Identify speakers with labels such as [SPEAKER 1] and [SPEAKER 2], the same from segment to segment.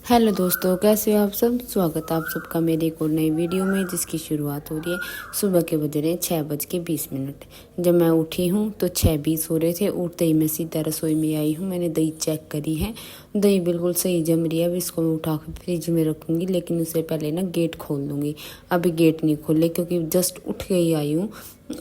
[SPEAKER 1] Hello दोस्तों, कैसे हो आप सब। स्वागत है आप सबका मेरे एक और नई वीडियो में, जिसकी शुरुआत हो रही है। सुबह के बज रहे हैं 6:20। जब मैं उठी हूँ तो 6:20 हो रहे थे। उठते ही मैं सीधा रसोई में आई हूँ। मैंने दही चेक करी है, दही बिल्कुल सही जम रही है। अब इसको मैं उठा कर फ्रिज में रखूँगी, लेकिन उससे पहले ना गेट खोल दूँगी। अभी गेट नहीं खोले क्योंकि जस्ट उठ के ही आई हूँ।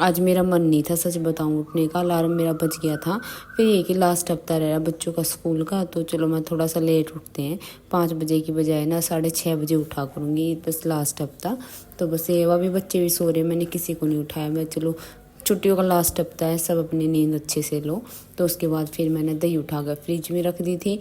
[SPEAKER 1] आज मेरा मन नहीं था, सच बताऊं, उठने का। अलार्म मेरा बज गया था। फिर ये कि लास्ट हफ्ता रह रहा बच्चों का स्कूल का, तो चलो मैं थोड़ा सा लेट उठते हैं। 5 बजे की बजाय ना 6:30 बजे उठा करूँगी, बस लास्ट हफ्ता। तो बस ये अभी बच्चे भी सो रहे हैं, मैंने किसी को नहीं उठाया। मैं चलो, छुट्टियों का लास्ट हफ्ता है, सब अपनी नींद अच्छे से लो। तो उसके बाद फिर मैंने दही उठा कर फ्रिज में रख दी थी,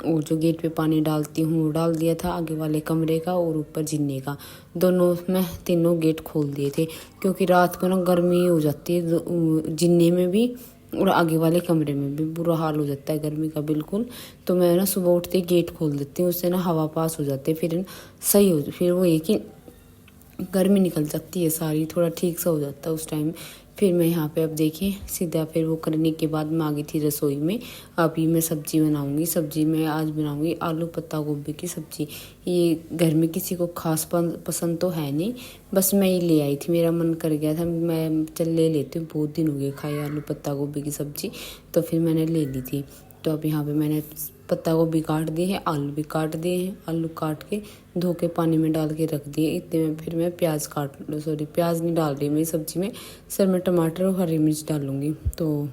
[SPEAKER 1] और जो गेट पे पानी डालती हूँ वो डाल दिया था, आगे वाले कमरे का और ऊपर जिन्ने का। दोनों मैं तीनों गेट खोल दिए थे, क्योंकि रात को ना गर्मी हो जाती है जिन्ने में भी और आगे वाले कमरे में भी। बुरा हाल हो जाता है गर्मी का बिल्कुल। तो मैं ना सुबह उठते ही गेट खोल देती हूँ, उससे ना हवा पास हो जाती है, फिर सही हो। फिर वो ये कि गर्मी निकल जाती है सारी, थोड़ा ठीक सा हो जाता है उस टाइम। फिर मैं यहाँ पे अब देखिए सीधा फिर वो करने के बाद मैं आ गई थी रसोई में। अभी मैं सब्जी बनाऊंगी। सब्जी मैं आज बनाऊंगी आलू पत्ता गोभी की सब्जी। ये घर में किसी को खास पसंद तो है नहीं, बस मैं ही ले आई थी, मेरा मन कर गया था, मैं चल ले लेती हूँ। बहुत दिन हो गए खाई आलू पत्ता गोभी की सब्जी, तो फिर मैंने ले ली थी। तो अब यहाँ पे मैंने पत्ता गोभी काट दिए हैं, आलू भी काट दिए हैं। आलू काट के धो के पानी में डाल के रख दिए। इतने में फिर मैं प्याज प्याज नहीं डाल रही मैं सब्जी में, सर मैं टमाटर और हरी मिर्च डालूंगी। तो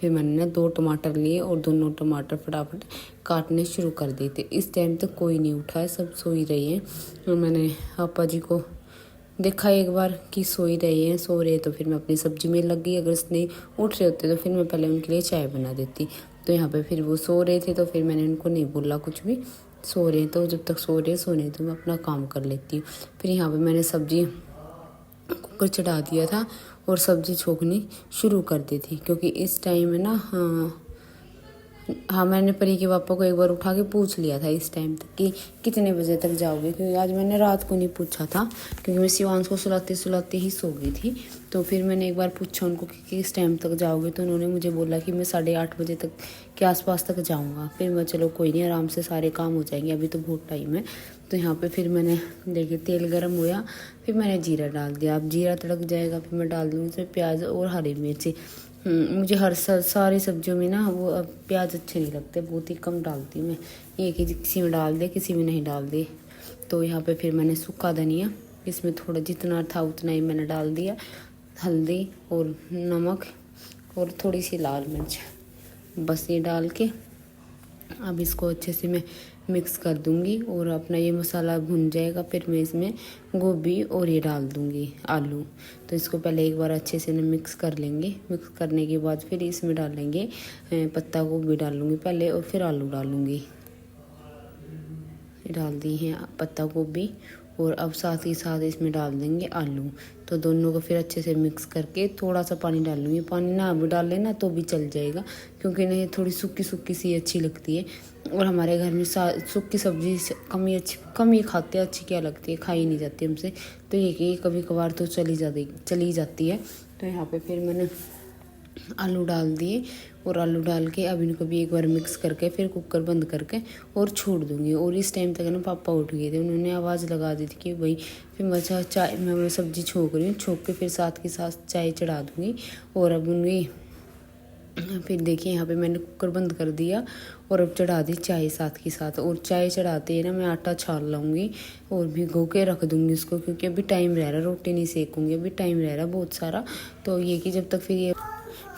[SPEAKER 1] फिर मैंने ना 2 टमाटर लिए और दोनों टमाटर फटाफट काटने शुरू कर दिए थे। इस टाइम तक कोई नहीं उठा है, सब सो ही रही हैं। और मैंने पापा जी को देखा एक बार कि सो ही रहे हैं। सो रहे तो फिर मैं अपनी सब्जी में लग गई। अगर नहीं उठ रहे होते तो फिर मैं पहले उनके लिए चाय बना देती। तो यहाँ पे फिर वो सो रहे थे, तो फिर मैंने उनको नहीं बोला कुछ भी। सो रहे तो जब तक सो रहे सोने तो मैं अपना काम कर लेती हूँ। फिर यहाँ पे मैंने सब्जी कुकर चढ़ा दिया था और सब्जी छोकनी शुरू कर दी थी, क्योंकि इस टाइम में ना हाँ मैंने परी के पापा को एक बार उठा के पूछ लिया था इस टाइम तक कि कितने बजे तक जाओगे, क्योंकि आज मैंने रात को नहीं पूछा था, क्योंकि मैं शिवांश को सुलाते सुलाते ही सो गई थी। तो फिर मैंने एक बार पूछा उनको कि किस टाइम तक जाओगे, तो उन्होंने मुझे बोला कि मैं 8:30 बजे तक के आसपास तक जाऊँगा। फिर मैं चलो कोई नहीं, आराम से सारे काम हो जाएंगे, अभी तो बहुत टाइम है। तो यहाँ पर फिर मैंने देखिए तेल गर्म हुआ, फिर मैंने जीरा डाल दिया। अब जीरा तड़क जाएगा फिर मैं डाल दूँगी उसमें प्याज और हरी मिर्ची। मुझे हर सारी सब्जियों में ना वो अब प्याज अच्छे नहीं लगते, बहुत ही कम डालती हूँ मैं। ये कि किसी में डाल दे किसी में नहीं डाल दे। तो यहाँ पे फिर मैंने सूखा धनिया, इसमें थोड़ा जितना था उतना ही मैंने डाल दिया, हल्दी और नमक और थोड़ी सी लाल मिर्च, बस ये डाल के अब इसको अच्छे से मैं मिक्स कर दूंगी। और अपना ये मसाला भुन जाएगा, फिर मैं इसमें गोभी और ये डाल दूंगी आलू। तो इसको पहले एक बार अच्छे से मिक्स कर लेंगे। मिक्स करने के बाद फिर इसमें डालेंगे पत्ता गोभी डालूंगी पहले और फिर आलू डालूंगी। डाल दी है पत्ता गोभी और अब साथ ही साथ इसमें डाल देंगे आलू। तो दोनों को फिर अच्छे से मिक्स करके थोड़ा सा पानी डालूंगी। पानी ना अभी डाल लेना तो भी चल जाएगा, क्योंकि नहीं थोड़ी सूखी सूखी सी अच्छी लगती है। और हमारे घर में सूखी सब्जी कम ही खाते हैं, अच्छी क्या लगती है, खाई नहीं जाती हमसे। तो ये कि कभी कभार तो चली जाती है। तो यहाँ पे फिर मैंने आलू डाल दिए और आलू डाल के अब इनको भी एक बार मिक्स करके फिर कुकर बंद करके और छोड़ दूंगी। और इस टाइम तक ना पापा उठ गए थे, उन्होंने आवाज़ लगा दी थी कि भाई फिर मैं चाय मैं सब्जी छोंक रही हूँ। छोंक के फिर साथ के साथ चाय चढ़ा दूँगी। और अब उनकी फिर देखिए यहाँ पे मैंने कुकर बंद कर दिया और अब चढ़ा दी चाय साथ के साथ। और चाय चढ़ाते ही ना मैं आटा छान लाऊंगी और भिगो के रख दूंगी उसको, क्योंकि अभी टाइम रह रहा, रोटी नहीं सेकूंगी, अभी टाइम रह रहा बहुत सारा। तो ये कि जब तक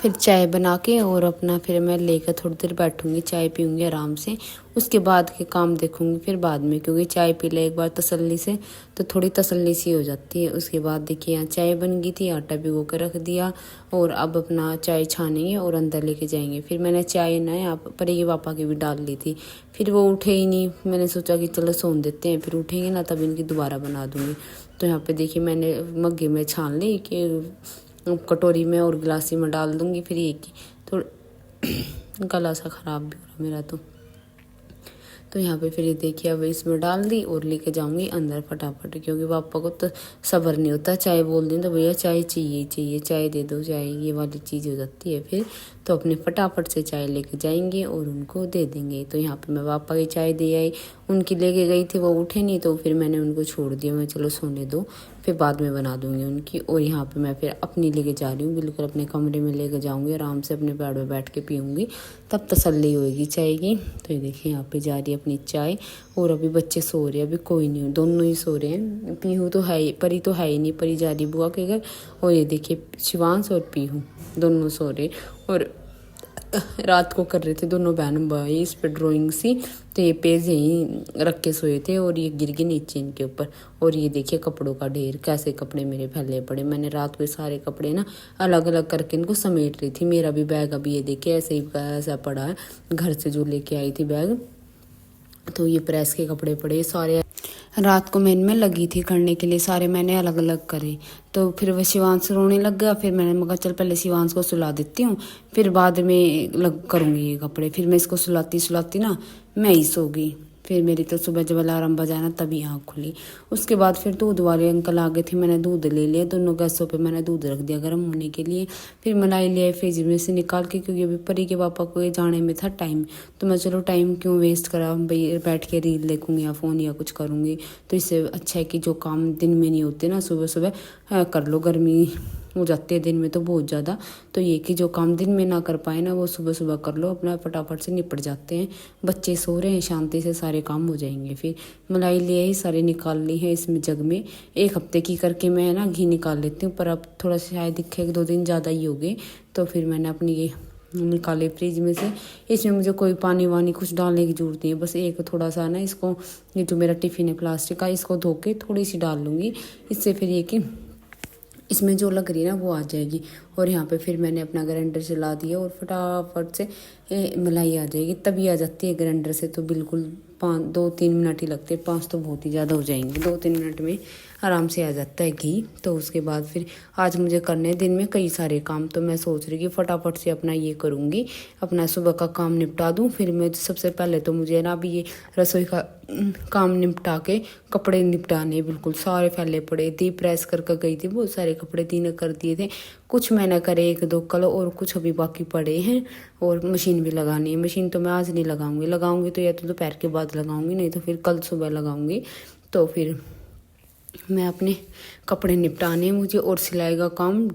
[SPEAKER 1] फिर चाय बना के और अपना फिर मैं लेकर थोड़ी देर बैठूंगी, चाय पीऊंगी आराम से। उसके बाद के काम देखूंगी फिर बाद में, क्योंकि चाय पी ले एक बार तसल्ली से तो थोड़ी तसल्ली सी हो जाती है। उसके बाद देखिए यहाँ चाय बन गई थी, आटा भिगो कर रख दिया और अब अपना चाय छानेंगे और अंदर लेके जाएंगे। फिर मैंने चाय ना यहाँ पर ये पापा की भी डाल ली थी, फिर वो उठे ही नहीं। मैंने सोचा कि चलो सोन देते हैं, फिर उठेंगे ना तब इनकी दोबारा बना दूंगी। तो यहाँ पे देखिए मैंने मग्गे में छान ली कि कटोरी में और गिलासी में डाल दूंगी। फिर ये कि थोड़ा गला सा ख़राब भी हो रहा मेरा। तो यहाँ पे फिर ये देखिए अब इसमें डाल दी और लेके जाऊंगी अंदर फटाफट, क्योंकि पापा को तो सब्र नहीं होता। चाय बोल दें तो भैया चाय चाहिए चाहिए, चाय दे दो, चाय ये वाली चीज़ हो जाती है फिर। तो अपने फटाफट से चाय लेके जाएंगे और उनको दे देंगे। तो यहाँ पे मैं पापा की चाय दे आई, उनकी लेके गई थी, वो उठे नहीं तो फिर मैंने उनको छोड़ दिया, मैं चलो सोने दो, फिर बाद में बना दूंगी उनकी। और यहाँ पे मैं फिर अपनी लेके जा रही हूँ, बिल्कुल अपने कमरे में लेके जाऊँगी, आराम से अपने बेड में बैठ के पीऊँगी, तब तसल्ली होएगी चाय की। तो ये देखिए यहाँ पे जा रही है अपनी चाय। और अभी बच्चे सो रहे हैं, अभी कोई नहीं, दोनों ही सो रहे हैं। पीहू तो है ही, परी तो है ही नहीं, परी जा रही बुआ के घर। और ये देखिए शिवांश और पीहू दोनों सो रहे। और रात को कर रहे थे दोनों बहन भाई इस पे ड्राइंग सी, तो ये पेज यहीं रख के सोए थे और ये गिर गए नीचे इनके ऊपर। और ये देखिए कपड़ों का ढेर, कैसे कपड़े मेरे फैले पड़े। मैंने रात को सारे कपड़े ना अलग अलग करके इनको समेट रही थी। मेरा भी बैग अभी ये देखिए ऐसे ही ऐसा पड़ा है, घर से जो लेके आई थी बैग। तो ये प्रेस के कपड़े पड़े सारे, रात को मैं इनमें लगी थी करने के लिए, सारे मैंने अलग अलग करे। तो फिर वह शिवांश रोने लग गया, फिर मैंने कहा चल पहले शिवांश को सुला देती हूँ, फिर बाद में करूँगी ये कपड़े। फिर मैं इसको सुलाती ना मैं ही सो गई। फिर मेरी तो सुबह जब अलार्म बजाना तभी आँख खुली। उसके बाद फिर दूध वाले अंकल आ गए थे, मैंने दूध ले लिया, दोनों गैसों पे मैंने दूध रख दिया गर्म होने के लिए। फिर मलाई लिया फ्रिज में से निकाल के, क्योंकि अभी परी के पापा को ये जाने में था टाइम, तो मैं चलो टाइम क्यों वेस्ट करा भाई, बैठ के रील देखूँगी या फ़ोन या कुछ करूँगी। तो इससे अच्छा है कि जो काम दिन में नहीं होते ना सुबह सुबह कर लो, गर्मी हो जाती है दिन में तो बहुत ज़्यादा। तो ये कि जो काम दिन में ना कर पाए ना वो सुबह सुबह कर लो, अपना फटाफट से निपट जाते हैं। बच्चे सो रहे हैं, शांति से सारे काम हो जाएंगे। फिर मलाई ले आई, सारे निकाल ली है इसमें जग में। एक हफ्ते की करके मैं ना घी निकाल लेती हूँ, पर अब थोड़ा सा शायद दिखे 1-2 दिन ज़्यादा ही हो गए। तो फिर मैंने अपनी ये निकाले फ्रिज में से। इसमें मुझे कोई पानी वानी कुछ डालने की जरूरत नहीं है, बस एक थोड़ा सा ना इसको, ये जो मेरा टिफ़िन है प्लास्टिक का, इसको धो के थोड़ी सी डाल लूँगी, इससे फिर ये कि इसमें जो लग रही है ना वो आ जाएगी। और यहाँ पे फिर मैंने अपना ग्राइंडर चला दिया और फटाफट से मलाई आ जाएगी, तभी आ जाती है ग्राइंडर से। तो बिल्कुल 2-3 मिनट ही लगते हैं, 5 तो बहुत ही ज़्यादा हो जाएंगे, 2-3 मिनट में आराम से आ जाता है घी। तो उसके बाद फिर आज मुझे करने दिन में कई सारे काम, तो मैं सोच रही कि फटाफट से अपना ये करूँगी, अपना सुबह का काम निपटा दूँ। फिर मैं सबसे पहले तो मुझे ना अभी ये रसोई का काम निपटा के कपड़े निपटाने, बिल्कुल सारे फैले पड़े थे, प्रेस करके गई थी, बहुत सारे कपड़े 3 कर दिए थे, कुछ मैंने करे 1-2 कल, और कुछ अभी बाकी पड़े हैं। और मशीन भी लगानी है, मशीन तो मैं आज नहीं लगाऊंगी तो या तो दोपहर के बाद लगाऊंगी, नहीं तो फिर कल सुबह लगाऊंगी। तो फिर मैं अपने कपड़े निपटाने मुझे, और सिलाई का काम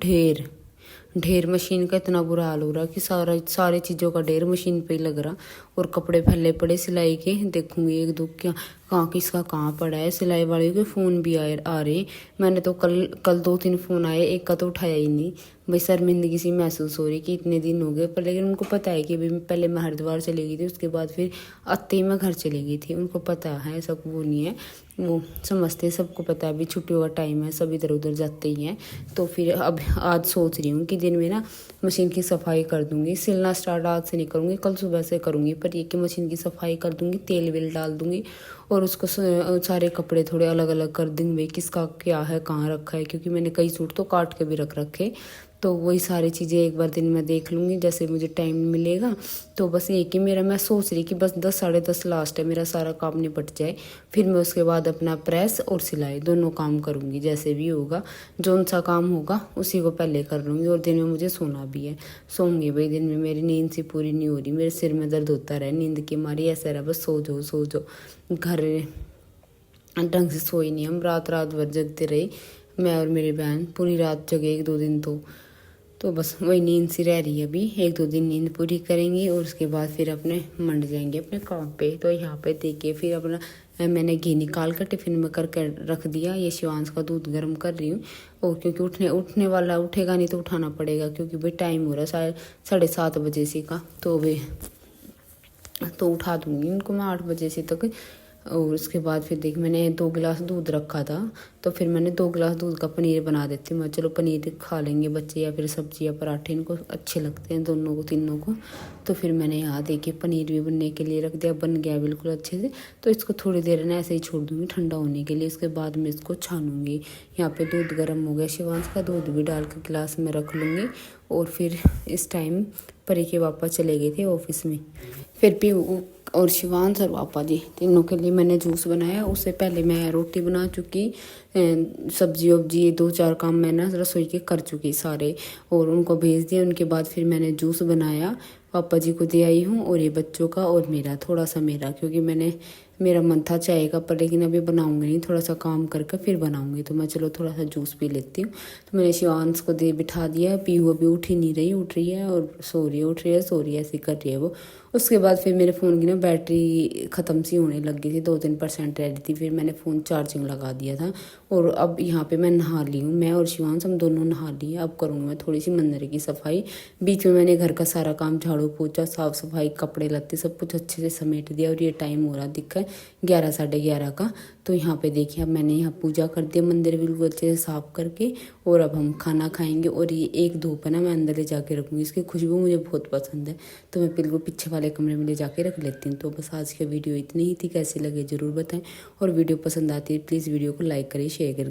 [SPEAKER 1] ढेर मशीन का इतना बुरा हाल हो रहा कि सारे चीज़ों का ढेर मशीन पे ही लग रहा। और कपड़े फैले पड़े सिलाई के, देखूंगी 1-2 क्या कहाँ किसका कहाँ पड़ा है। सिलाई वाले के फ़ोन भी आ रहे, मैंने तो कल 2-3 फ़ोन आए, एक का तो उठाया ही नहीं। भाई शर्मिंदगी सी महसूस हो रही कि इतने दिन हो गए, पर लेकिन उनको पता है कि अभी पहले मैं हरिद्वार चली गई थी, उसके बाद फिर आते ही मैं घर चली गई थी। उनको पता है, ऐसा वो नहीं है, वो समझते हैं, सबको पता है अभी छुट्टियों का टाइम है, सब इधर उधर जाते ही हैं। तो फिर अब आज सोच रही हूँ कि दिन में ना मशीन की सफाई कर दूँगी, सिलना स्टार्ट आज से नहीं करूँगी, कल सुबह से करूँगी। पर ये कि मशीन की सफाई कर दूँगी, तेल वेल डाल दूँगी, और उसको सारे कपड़े थोड़े अलग अलग कर दूँगी, किसका क्या है कहाँ रखा है, क्योंकि मैंने कई सूट तो काट के भी रख रखे। तो वही सारी चीज़ें एक बार दिन में देख लूँगी जैसे मुझे टाइम मिलेगा। तो बस ये कि मैं सोच रही कि बस 10-10:30 लास्ट है, मेरा सारा काम निपट जाए, फिर मैं उसके बाद अपना प्रेस और सिलाई दोनों काम करूँगी। जैसे भी होगा, जो सा काम होगा उसी को पहले कर लूँगी। और दिन में मुझे सोना भी है, सोऊंगी भाई। दिन में मेरी नींद सी पूरी नहीं हो रही, मेरे सिर में दर्द होता रहा नींद की मारी, ऐसा रहा बस सो जाओ। घर ढंग से सोई नहीं, हम रात भर जगते रहे, मैं और मेरी बहन पूरी रात जगे 1-2 दिन। तो बस वही नींद सी रह रही है, अभी 1-2 दिन नींद पूरी करेंगे और उसके बाद फिर अपने मंड जाएंगे अपने काम पे। तो यहाँ पे देखिए फिर अपना मैंने घी निकाल कर टिफ़िन में करके रख दिया। ये शिवांश का दूध गर्म कर रही हूँ, और क्योंकि उठने वाला उठेगा नहीं तो उठाना पड़ेगा, क्योंकि भाई टाइम हो रहा है 7:30 बजे से का। तो वे तो उठा दूँगी उनको मैं 8 बजे से तक। और उसके बाद फिर देख मैंने 2 गिलास दूध रखा था, तो फिर मैंने 2 गिलास दूध का पनीर बना देती हूँ। मैं चलो पनीर खा लेंगे बच्चे, या फिर सब्जी या पराठे, इनको अच्छे लगते हैं दोनों को, तीनों को। तो फिर मैंने यहाँ देखिए पनीर भी बनने के लिए रख दिया, बन गया बिल्कुल अच्छे से। तो इसको थोड़ी देर ना ऐसे ही छोड़ दूँगी ठंडा होने के लिए, उसके बाद मैं इसको छानूँगी। यहाँ पर दूध गर्म हो गया, शिवांश का दूध भी डाल के गिलास में रख लूँगी। और फिर इस टाइम परी के पापा चले गए थे ऑफिस में, फिर भी और शिवांश और पापा जी तीनों के लिए मैंने जूस बनाया। उससे पहले मैं रोटी बना चुकी, सब्जी वब्जी 2-4 काम मैं ना रसोई के कर चुकी सारे, और उनको भेज दिया। उनके बाद फिर मैंने जूस बनाया, पापा जी को दे आई हूँ, और ये बच्चों का और मेरा थोड़ा सा मेरा, क्योंकि मेरा मन था चाय का, पर लेकिन अभी बनाऊंगी नहीं, थोड़ा सा काम करके फिर बनाऊंगी। तो मैं चलो थोड़ा सा जूस पी लेती हूँ। तो मैंने शिवांश को दे बिठा दिया, पीहू अभी उठ ही नहीं रही, उठ रही है और सो रही है, उठ रही है सो रही है, ऐसी कर रही है वो। उसके बाद फिर मेरे फ़ोन की ना बैटरी ख़त्म सी होने लग गई थी, 2-3% रह रही थी, फिर मैंने फ़ोन चार्जिंग लगा दिया था। और अब यहाँ पे मैं नहा ली हूँ, मैं और शिवांश हम दोनों नहा लिए। अब करूँगी मैं थोड़ी सी मंदिर की सफाई। बीच में मैंने घर का सारा काम झाड़ू पोछा साफ़ सफाई कपड़े लत्ते सब कुछ अच्छे से समेट दिया। और ये टाइम हो रहा दिखा है 11-11:30 का। तो यहाँ पे देखिए अब मैंने यहाँ पूजा कर दिया मंदिर बिल्कुल अच्छे से साफ़ करके। और अब हम खाना खाएंगे। और ये एक धूप है ना, मैं अंदर ले जाके रखूँगी, इसकी खुशबू मुझे बहुत पसंद है, तो मैं बिल्कुल पीछे वाले कमरे में ले जाके रख लेती हूँ। तो बस आज की वीडियो इतनी ही थी, कैसी लगे ज़रूर बताएं। और वीडियो पसंद आती है प्लीज़ वीडियो को लाइक करें, शेयर करें।